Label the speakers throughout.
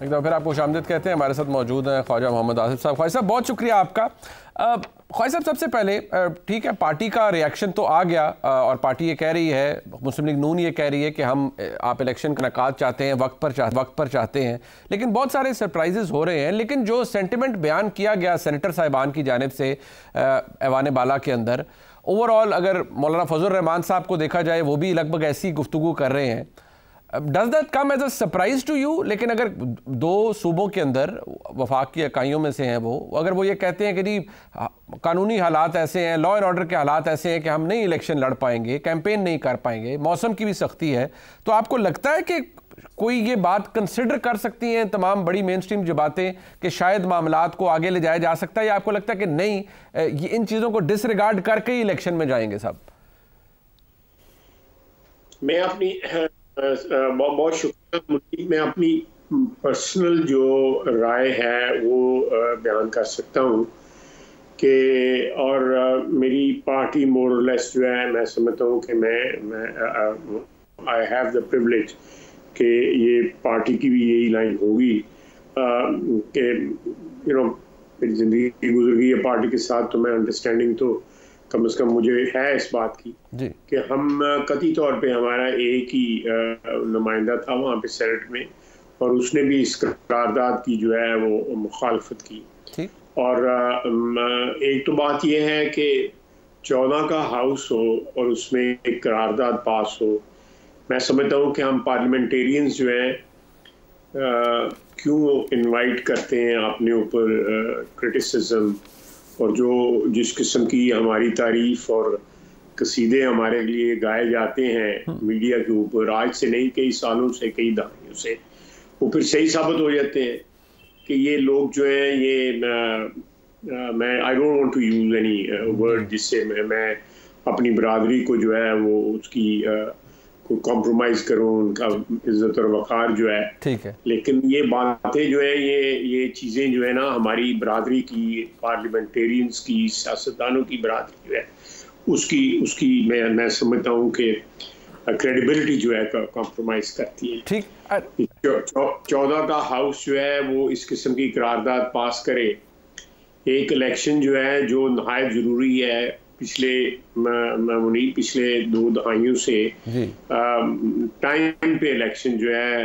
Speaker 1: एक बार फिर आपको खुशामदीद कहते हैं। हमारे साथ मौजूद हैं ख्वाजा मोहम्मद आसिफ साहब। ख्वाजा साहब बहुत शुक्रिया आपका। ख्वाजा साहब सबसे पहले ठीक है, पार्टी का रिएक्शन तो आ गया और पार्टी ये कह रही है, मुस्लिम लीग नून ये कह रही है कि हम आप इलेक्शन का इनेकाद चाहते हैं, वक्त पर चाहते हैं, लेकिन बहुत सारे सरप्राइजेस हो रहे हैं। लेकिन जो सेंटिमेंट बयान किया गया सेनेटर साहिबान की जानिब से ऐवान बाला के अंदर, ओवरऑल अगर मौलाना फजल रहमान साहब को देखा जाए वो भी लगभग ऐसी गुफ्तगू कर रहे हैं। Does that come as a surprise to you? लेकिन अगर दो सूबों के अंदर वफाक की इकाइयों में से हैं वो, अगर वो ये कहते हैं कि जी कानूनी हालात ऐसे हैं, लॉ एंड ऑर्डर के हालात ऐसे हैं कि हम नहीं इलेक्शन लड़ पाएंगे, कैंपेन नहीं कर पाएंगे, मौसम की भी सख्ती है, तो आपको लगता है कि कोई ये बात कंसिडर कर सकती हैं तमाम बड़ी मेन स्ट्रीम जमातें कि शायद मामलात को आगे ले जाया जा सकता है, या आपको लगता है कि नहीं ये इन चीज़ों को डिसरिगार्ड करके ही इलेक्शन में जाएंगे? साहब
Speaker 2: मैं अपनी बहुत शुक्रिया, मैं अपनी पर्सनल जो राय है वो बयान कर सकता हूँ कि और मेरी पार्टी मोर और लेस जो है, मैं समझता हूँ कि मैं आई हैव द प्रिविलेज कि ये पार्टी की भी यही लाइन होगी कि मेरी ज़िंदगी गुजर गई है पार्टी के साथ, तो मैं अंडरस्टैंडिंग तो कम से कम मुझे है इस बात की कि हम कतई तौर पे हमारा एक ही नुमाइंदा था वहाँ पे सेनेट में, और उसने भी इस करारदाद की जो है वो मुखालफत की। और एक तो बात यह है कि 14 का हाउस हो और उसमें एक करारदाद पास हो, मैं समझता हूँ कि हम पार्लियामेंटेरियंस जो हैं क्यों इनवाइट करते हैं अपने ऊपर क्रिटिसिज्म, और जिस किस्म की हमारी तारीफ और कसीदे हमारे लिए गाए जाते हैं मीडिया के ऊपर, आज से नहीं कई सालों से, कई दहाइयों से, वो फिर सही साबित हो जाते हैं कि ये लोग जो है ये मैं I don't want to use any word जिससे मैं अपनी बरादरी को जो है वो उसकी कॉम्प्रोमाइज करूं, उनका इज्जत और वक़ार जो है, ठीक है, लेकिन ये बातें जो है ये चीज़ें जो है ना हमारी बरादरी की, पार्लियामेंटेरियंस की, सियासतदानों की बरादरी जो है उसकी मैं समझता हूँ कि क्रेडिबिलिटी जो है कॉम्प्रोमाइज करती है। ठीक, 14 का हाउस जो है वो इस किस्म की करारदाद पास करे, एक इलेक्शन जो है जो नहायत ज़रूरी है, पिछले 2 दहाइयों से टाइम पे इलेक्शन जो है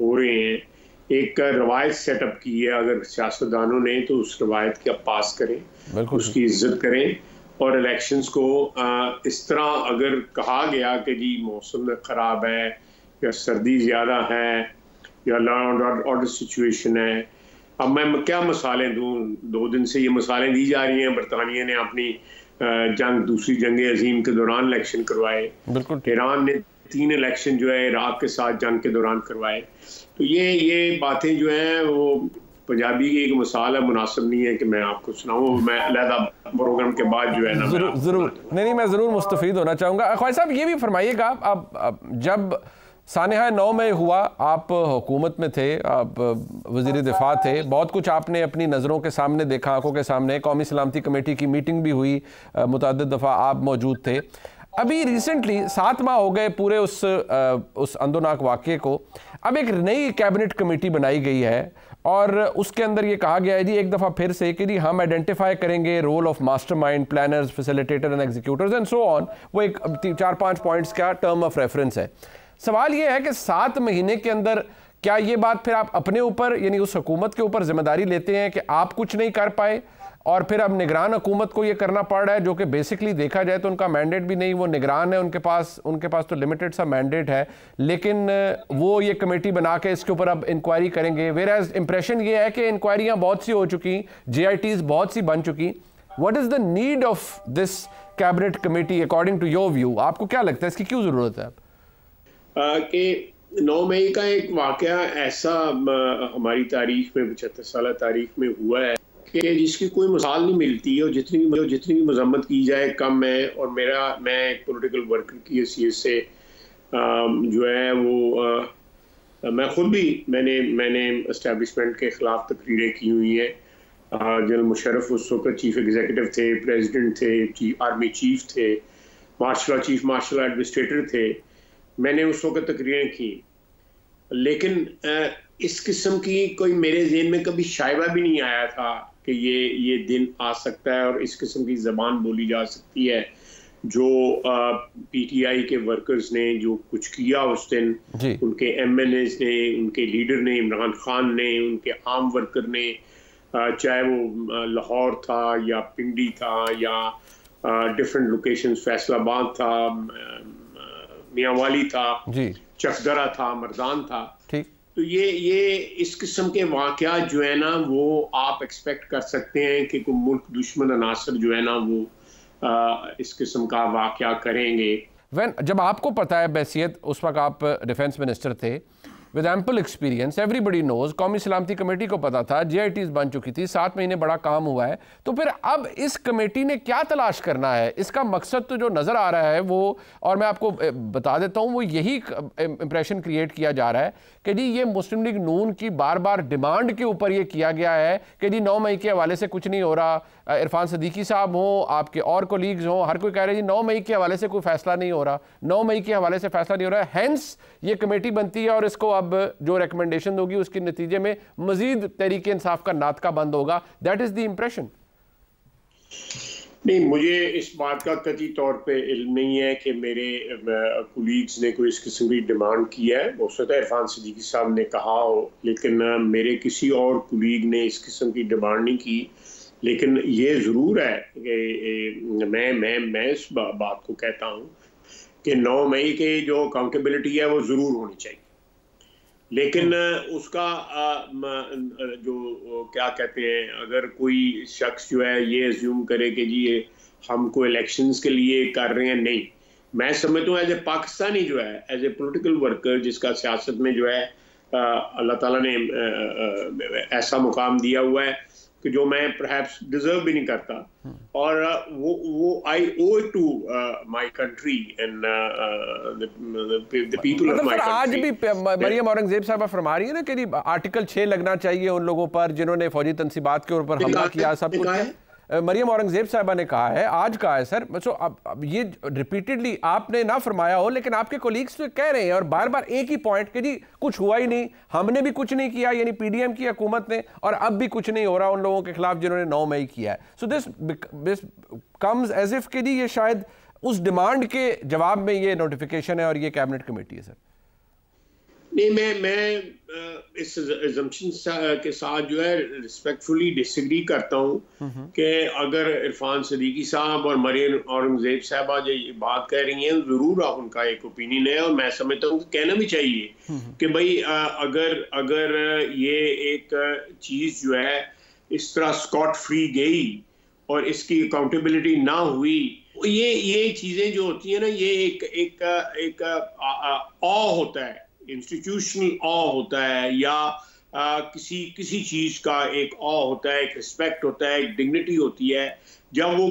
Speaker 2: हो रहे हैं, एक रवायत सेटअप की है अगर सियासतदानों ने, तो उस रवायत की आप पास करें, उसकी इज्जत करें, और इलेक्शंस को इस तरह अगर कहा गया कि जी मौसम ख़राब है या सर्दी ज़्यादा है या लॉ एंड ऑर्डर सिचुएशन है, अब मैं क्या मिसालें दूँ, 2 दिन से ये मिसालें दी जा रही हैं। बरतानिया ने अपनी दूसरी जंग अजीम के दौरान इलेक्शन करवाए, ईरान ने 3 इलेक्शन जो है इराक के साथ जंग के दौरान करवाए, तो ये बातें जो हैं वो पंजाबी की एक मिसाल है, मुनासिब नहीं है कि मैं आपको सुनाऊं, मैं अलहदा प्रोग्राम के बाद जो है ना
Speaker 1: जरूर नहीं मैं ज़रूर मुस्तफ़ीद होना चाहूँगा। ख्वाजा साहब ये भी फरमाइएगा, अब जब सानिहा 9 में हुआ, आप हुकूमत में थे, आप वज़ीर दिफा थे, बहुत कुछ आपने अपनी नज़रों के सामने देखा, आंखों के सामने। कौमी सलामती कमेटी की मीटिंग भी हुई, मुतअद्दिद दफ़ा आप मौजूद थे। अभी रिसेंटली 7 माह हो गए पूरे उस अंदोनाक वाक़े को। अब एक नई कैबिनेट कमेटी बनाई गई है और उसके अंदर ये कहा गया है जी एक दफ़ा फिर से कि जी हम आइडेंटिफाई करेंगे role of mastermind, planners, facilitator and executors and so on. वो एक 4-5 पॉइंट्स का टर्म ऑफ रेफरेंस है। सवाल ये है कि 7 महीने के अंदर क्या ये बात फिर आप अपने ऊपर, यानी उस हुकूमत के ऊपर जिम्मेदारी लेते हैं कि आप कुछ नहीं कर पाए, और फिर अब निगरान हुकूमत को ये करना पड़ रहा है, जो कि बेसिकली देखा जाए तो उनका मैंडेट भी नहीं, वो निगरान है, उनके पास तो लिमिटेड सा मैंडेट है, लेकिन वो ये कमेटी बना के इसके ऊपर अब इंक्वायरी करेंगे। वेयर एज इंप्रेशन ये है कि इंक्वायरियाँ बहुत सी हो चुकी, JITs बहुत सी बन चुकी। What is the need of this cabinet committee according to your view? आपको क्या लगता है इसकी क्यों ज़रूरत है?
Speaker 2: कि 9 मई का एक वाक़या ऐसा हमारी तारीख में, 75 साल तारीख में हुआ है कि जिसकी कोई मिसाल नहीं मिलती, और जितनी भी मजम्मत की जाए कम है। और मैं एक पॉलिटिकल वर्कर की हैसियत से जो है वो मैं खुद भी मैंने एस्टेब्लिशमेंट के ख़िलाफ़ तकरीरें की हुई हैं। जनरल मुशर्रफ उस वक्त चीफ एग्जीक्यूटिव थे, प्रेसिडेंट थे, आर्मी चीफ थे, चीफ मार्शल एडमिनिस्ट्रेटर थे, मैंने उस वक्त तकरीरें की। लेकिन इस किस्म की कोई मेरे ज़हन में कभी शायबा भी नहीं आया था कि ये दिन आ सकता है और इस किस्म की ज़बान बोली जा सकती है। जो पीटीआई के वर्कर्स ने जो कुछ किया उस दिन, उनके एमएनएस ने, उनके लीडर ने, इमरान खान ने, उनके आम वर्कर ने, चाहे वो लाहौर था या पिंडी था या डिफरेंट लोकेशंस, फैसलाबाद था, मियांवाली था, चकदरा था, मर्दान था। तो ये इस किस्म के वाक़यात जो है ना, वो आप एक्सपेक्ट कर सकते हैं कि कोई मुल्क दुश्मन अनासर जो है ना वो इस किस्म का वाक़या करेंगे।
Speaker 1: जब आपको पता है बैसियत, उस वक्त आप डिफेंस मिनिस्टर थे with ample experience, everybody knows, कौमी सलामती कमेटी को पता था, JITs बन चुकी थी, 7 महीने बड़ा काम हुआ है, तो फिर अब इस कमेटी ने क्या तलाश करना है? इसका मकसद तो जो नज़र आ रहा है वो, और मैं आपको बता देता हूँ, वो यही इंप्रेशन क्रिएट किया जा रहा है कि जी ये मुस्लिम लीग नून की बार बार डिमांड के ऊपर ये किया गया है कि जी 9 मई के हवाले से कुछ नहीं हो रहा। इरफान सदीकी साहब हों, आपके और कोलीग्स हों, हर कोई कह रहे हैं जी 9 मई के हवाले से कोई फैसला नहीं हो रहा, 9 मई के हवाले से फैसला नहीं हो रहा है, हैंस ये कमेटी बनती है और इसको अब जो रिकमेंडेशन होगी उसके नतीजे में मजीद तहरीक इंसाफ का नातका बंद होगा। That is the impression.
Speaker 2: नहीं, मुझे इस बात का कतई तौर पे इल्म नहीं है कि मेरे कोलीग्स ने कोई इस किस्म की डिमांड की है। हो सकता है इरफान सदीकी साहब ने कहा हो, लेकिन मेरे किसी और कोलीग ने इस किस्म की डिमांड नहीं की। लेकिन ये ज़रूर है कि मैं इस बात को कहता हूँ कि 9 मई के जो अकाउंटेबिलिटी है वो ज़रूर होनी चाहिए, लेकिन उसका जो क्या कहते हैं, अगर कोई शख्स जो है ये अज्यूम करे कि जी ये हमको इलेक्शंस के लिए कर रहे हैं, नहीं, मैं समझता हूँ एज ए पाकिस्तानी जो है, एज ए पॉलिटिकल वर्कर जिसका सियासत में जो है अल्लाह ताला ने ऐसा मुकाम दिया हुआ है कि जो मैं परहैप्स डिजर्व भी नहीं करता, और वो I owe it to my country and the people of my country.
Speaker 1: आज भी मरियम औरंगजेब साहब फरमा रही है ना कि आर्टिकल 6 लगना चाहिए उन लोगों पर जिन्होंने फौजी तंसीबात के ऊपर हमला किया, सब कुछ मरियम औरंगजेब साहबा ने कहा है, आज कहा है सर। सो अब ये रिपीटेडली आपने ना फरमाया हो, लेकिन आपके कोलीग्स तो कह रहे हैं और बार बार एक ही पॉइंट कि जी कुछ हुआ ही नहीं, हमने भी कुछ नहीं किया, यानी PDM की हुकूमत ने, और अब भी कुछ नहीं हो रहा उन लोगों के खिलाफ जिन्होंने 9 मई किया है। So this comes as if कि जी ये शायद उस डिमांड के जवाब में ये नोटिफिकेशन है और ये कैबिनेट कमेटी है। सर
Speaker 2: नहीं, मैं इस assumption के साथ जो है रिस्पेक्टफुली डिसएग्री करता हूँ कि अगर इरफान सदीकी साहब और मरियम औरंगजेब साहबा जो ये बात कह रही हैं, ज़रूर उनका एक ओपिनियन है और मैं समझता हूँ कि कहना भी चाहिए कि भाई अगर ये एक चीज़ जो है इस तरह स्कॉट फ्री गई और इसकी अकाउंटेबिलिटी ना हुई, ये चीज़ें जो होती हैं ना, ये एक ऑ होता है, इंस्टीट्यूशनल ऑ होता है, या किसी चीज का एक ऑ होता है, एक रिस्पेक्ट होता है, एक डिग्निटी होती है। जब वो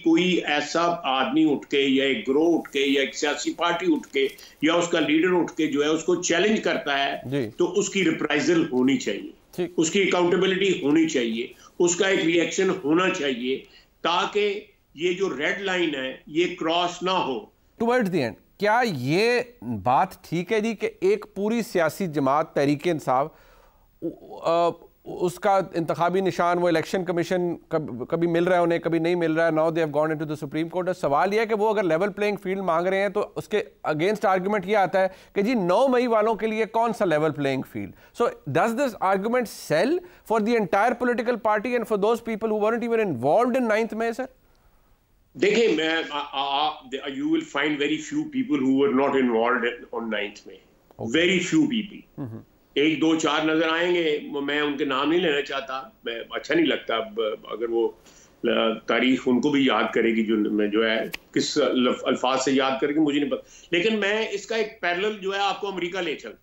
Speaker 2: कोई ऐसा आदमी उठ के या एक ग्रोह उठ के या एक सियासी पार्टी उठ के या उसका लीडर उठ के जो है उसको चैलेंज करता है, तो उसकी रिप्राइजल होनी चाहिए, उसकी अकाउंटेबिलिटी होनी चाहिए, उसका एक रिएक्शन होना चाहिए, ताकि ये जो रेड लाइन है ये क्रॉस ना हो।
Speaker 1: टुवर्ड्स द एंड क्या ये बात ठीक है जी कि एक पूरी सियासी जमात तहरीक इंसाफ, उसका इंतखाबी निशान वो इलेक्शन कमीशन कभी मिल रहा है उन्हें, कभी नहीं मिल रहा है, now they have gone into the supreme court. सवाल यह है कि वो अगर लेवल प्लेइंग फील्ड मांग रहे हैं तो उसके अगेंस्ट आर्गुमेंट ये आता है कि जी 9 मई वालों के लिए कौन सा level playing field. So does this argument sell for the entire political party and for those people who weren't even involved in 9th May? Sir
Speaker 2: देखिए, you will find very few people who were not involved on 9th May. Very few people. 1, 2, 4 नजर आएंगे, मैं उनके नाम नहीं लेना चाहता, मैं अच्छा नहीं लगता। अगर वो तारीख उनको भी याद करेगी जो है किस अल्फाज से याद करेगी मुझे नहीं पता, लेकिन मैं इसका एक पैरेलल जो है आपको अमेरिका ले चलता हूँ।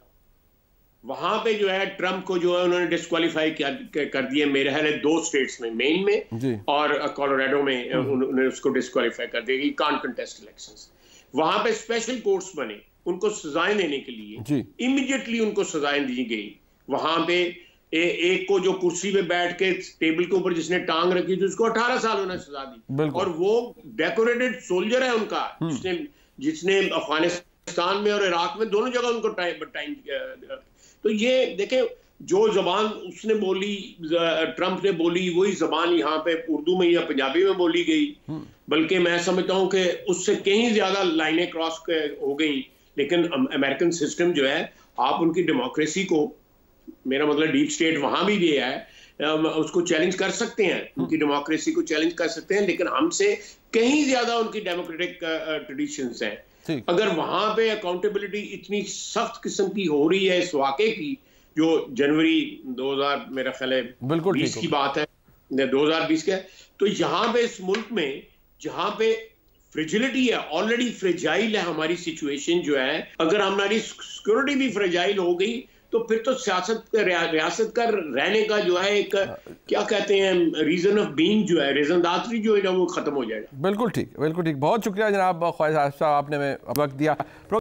Speaker 2: वहां पे जो है ट्रंप को जो है उन्होंने डिस्क्वालीफाई कर दिया, मेरे ख्याल है 2 स्टेट्स में, मेन में और कोलोराडो में उन्होंने उसको डिस्क्वालीफाई कर दिया कि कांट कंटेस्ट इलेक्शंस। वहां पे स्पेशल कोर्ट्स बने उनको सजाएं देने के लिए, इमीडिएटली उनको सजाएं दी गई। वहां पे एक को जो कुर्सी पे बैठ के टेबल के ऊपर जिसने टांग रखी थी उसको 18 साल उन्होंने सजा दी, और वो डेकोरेटेड सोल्जर है उनका, जिसने अफगानिस्तान में और इराक में दोनों जगह उनको टाइम। तो ये देखें, जो जबान उसने बोली, ट्रंप ने बोली, वही जबान यहाँ पे उर्दू में या पंजाबी में बोली गई। बल्कि मैं समझता हूँ कि उससे कहीं ज्यादा लाइनें क्रॉस हो गई। लेकिन अमेरिकन सिस्टम जो है, आप उनकी डेमोक्रेसी को, मेरा मतलब डीप स्टेट वहां भी गया है, उसको चैलेंज कर सकते हैं, उनकी डेमोक्रेसी को चैलेंज कर सकते हैं, लेकिन हमसे कहीं ज्यादा उनकी डेमोक्रेटिक ट्रेडिशंस हैं। अगर वहां पे अकाउंटेबिलिटी इतनी सख्त किस्म की हो रही है इस वाक़े की, जो जनवरी 2000 मेरा ख्याल है 20 की बात है, 2020 का, तो यहाँ पे इस मुल्क में जहाँ पे फ्रिजिलिटी है, ऑलरेडी फ्रेजाइल है हमारी सिचुएशन जो है, अगर हमारी सिक्योरिटी भी फ्रेजाइल हो गई तो फिर तो रियासत का रहने का जो है एक क्या कहते हैं रीजन ऑफ बीइंग जो है, रीजनदारी जो है ना, वो खत्म हो जाएगा।
Speaker 1: बिल्कुल ठीक, बिल्कुल ठीक। बहुत शुक्रिया जनाब ख्वाजा साहब, आपने वक्त दिया।